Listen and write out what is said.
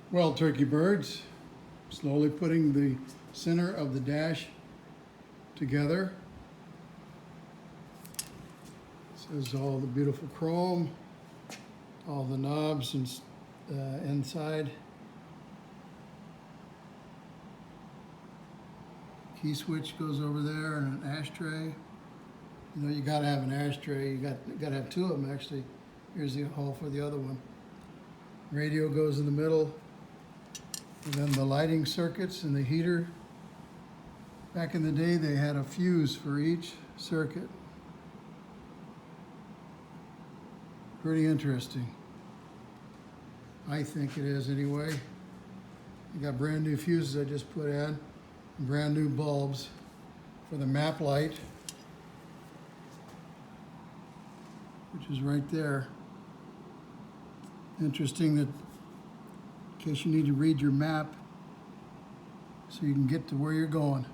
Well, turkey birds, slowly putting the center of the dash together. This is all the beautiful chrome, all the knobs and inside. Key switch goes over there and an ashtray. You know, you gotta have an ashtray. You gotta have two of them actually. Here's the hole for the other one. Radio goes in the middle. And then the lighting circuits and the heater. Back in the day, they had a fuse for each circuit. Pretty interesting. I think it is anyway. You got brand new fuses I just put in, brand new bulbs for the map light, which is right there. Interesting that in case you need to read your map so you can get to where you're going.